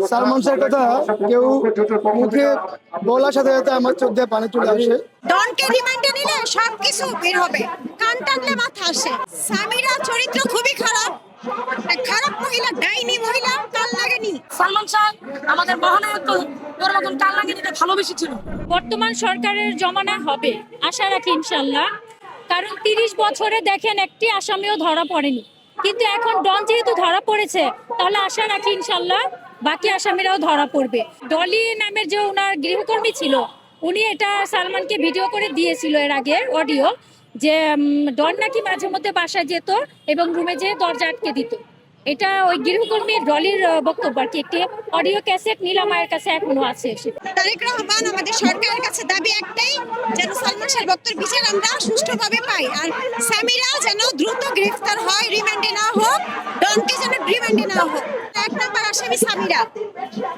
সালমান শাহের কথা কেউ মুখে বলার সাথে সাথে আমার চোখ দিয়ে পানি চলে আসে। ডনকে রিমান্ডে নিলে সবকিছু বের হবে, কান টানলে মাথা আসে। সামিরা চরিত্র খুবই খারাপ, খারাপ মহিলা, ডাইনি মহিলা, কাল লাগেনি। সালমান শাহ আমাদের মহানায়ক, ওর মতন কাল লাগিয়ে দিতে ভালোবেসে ছিল। বর্তমান সরকারের জমানায় হবে, আশা রাখি ইনশাল্লাহ। কারণ 30 বছরে দেখেন একটি আসামিও ধরা পড়েনি, কিন্তু এখন ডন যেহেতু ধরা পড়েছে, তাহলে আশা রাখি ইনশাল্লাহ বাকি আসামিরাও ধরা পড়বে। ডলি নামের যে ওনার গৃহকর্মী ছিল, উনি এটা সালমানকে ভিডিও করে দিয়েছিল এর আগে অডিও, যে ডন নাকি মাঝে মধ্যে বাসায় যেত এবং রুমে যেয়ে দরজা আটকে দিত। এটা ওই গৃহকর্মী ডলির বক্তব্য আর কি। একটি অডিও ক্যাসেট নীলামায়ের কাছে এখনো আছে। তারেক রহমান, আমাদের সরকারের কাছে দাবি একটাই, যেন সালমান শাহের বক্তব্যের বিচার আমরা সুষ্ঠুভাবে পাই, আর সামিরা যেন দ্রুত গ্রেফতার হয়, রিমান্ডে না হোক, ডনকে যেন রিমান্ডে না হোক। 1 নম্বর আসামি সামিরা,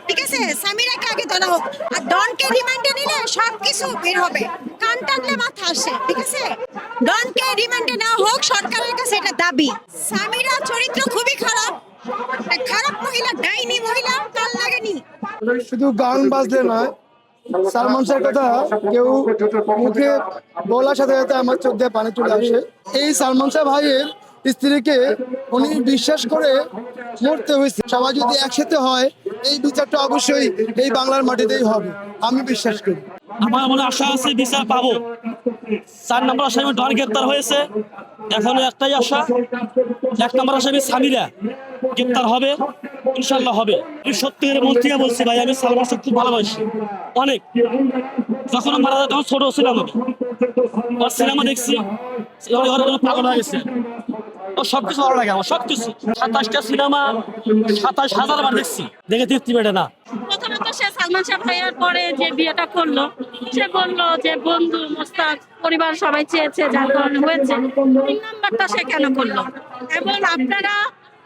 ঠিক আছে, সামিরাকে আগে ধরা হোক, আর ডনকে রিমান্ডে নিলে সবকিছু বের হবে, কান টানলে মাথা আসে, ঠিক আছে। ডনকে রিমান্ডে না হোক, সরকারের কাছে এটা দাবি। সামিরা চরিত্র খুবই খারাপ, খারাপ মহিলা, ডাইনি মহিলা, কাল লাগেনি। শুধু গান বাজলে নয়, সালমান শাহের কথা কেউ মুখে বলার সাথে সাথে আমার চোখ দিয়ে পানি চলে আসে। এই সালমান শাহ ভাইয়ের স্ত্রীকে উনি বিশ্বাস করে মরতে হয়েছে। সবাই যদি একসাথে হয়, এই বিচারটা অবশ্যই এই বাংলার মাটিতেই হবে, আমি বিশ্বাস করি। আমার মনে আশা আছে বিচার পাবো। 4 নম্বর আসামি ডন গ্রেপ্তার হয়েছে, এখনো একটাই আশা, 1 নম্বর আসামি সামিরা গ্রেপ্তার হবে, ইনশাল্লাহ হবে। আমি সত্যিকারের মন থেকে বলছি ভাই, আমি সালমান শাহ খুব ভালোবাসি অনেক। যখন মারা যায় তখন ছোট ছিলাম আমি, ওর সিনেমা দেখছি, পাগল হয়ে গেছে। ও সবকিছু ভালো লাগে আমার, সবকিছু। 27টা সিনেমা 27,000 বার দেখছি, দেখে তৃপ্তি পেটে না। প্রথমত সে সালমান শাহ ভাইয়ার পরে যে বিয়েটা করলো, সে বললো যে বন্ধু মোস্তাক পরিবার সবাই চেয়েছে, যার কারণে হয়েছে। 3 নাম্বারটা সে কেন করলো? এবং আপনারা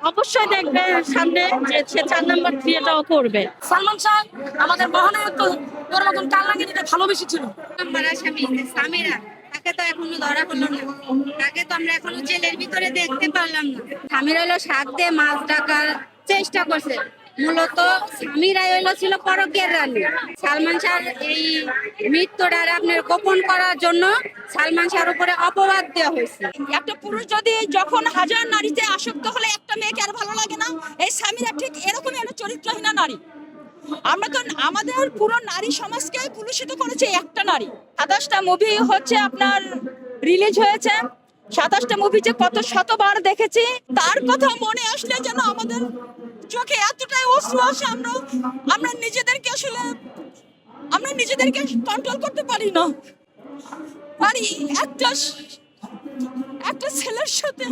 অবশ্যই দেখবেন সামনে যে সে 4 নাম্বার বিয়েটাও করবে। সালমান শাহ আমাদের মহানায়ক, ওর মতন কাল লাগিয়ে দিতে ভালোবেসে ছিল। নাম্বার আসামি সামিরা, তাকে তো এখনো ধরা হলো না, তাকে তো আমরা এখনো জেলের ভিতরে দেখতে পারলাম না। সামিরা হলো শাক দিয়ে মাছ ডাকার চেষ্টা করছে, মূলত সামিরা হলো ছিল পরকীয়ার রানী। সালমান শাহ এই মৃত্যুটা আপনার গোপন করার জন্য সালমান শাহর উপরে অপবাদ দেওয়া হয়েছে। একটা পুরুষ যদি যখন হাজার নারীতে আসক্ত হলে একটা মেয়েকে আর ভালো লাগে না, এই সামিরা ঠিক এরকমই একটা চরিত্রহীনা নারী। আমরা তো আমাদের পুরো নারী সমাজকে কলুষিত করেছে একটা নারী। 27টা মুভি হচ্ছে আপনার রিলিজ হয়েছে, 27টা মুভি যে কত শতবার দেখেছি, তার কথা মনে আসলে যেন আমাদের চোখে এতটাই অশ্রু আসে, আমরা নিজেদেরকে কন্ট্রোল করতে পারি না। একটা ছেলের সাথে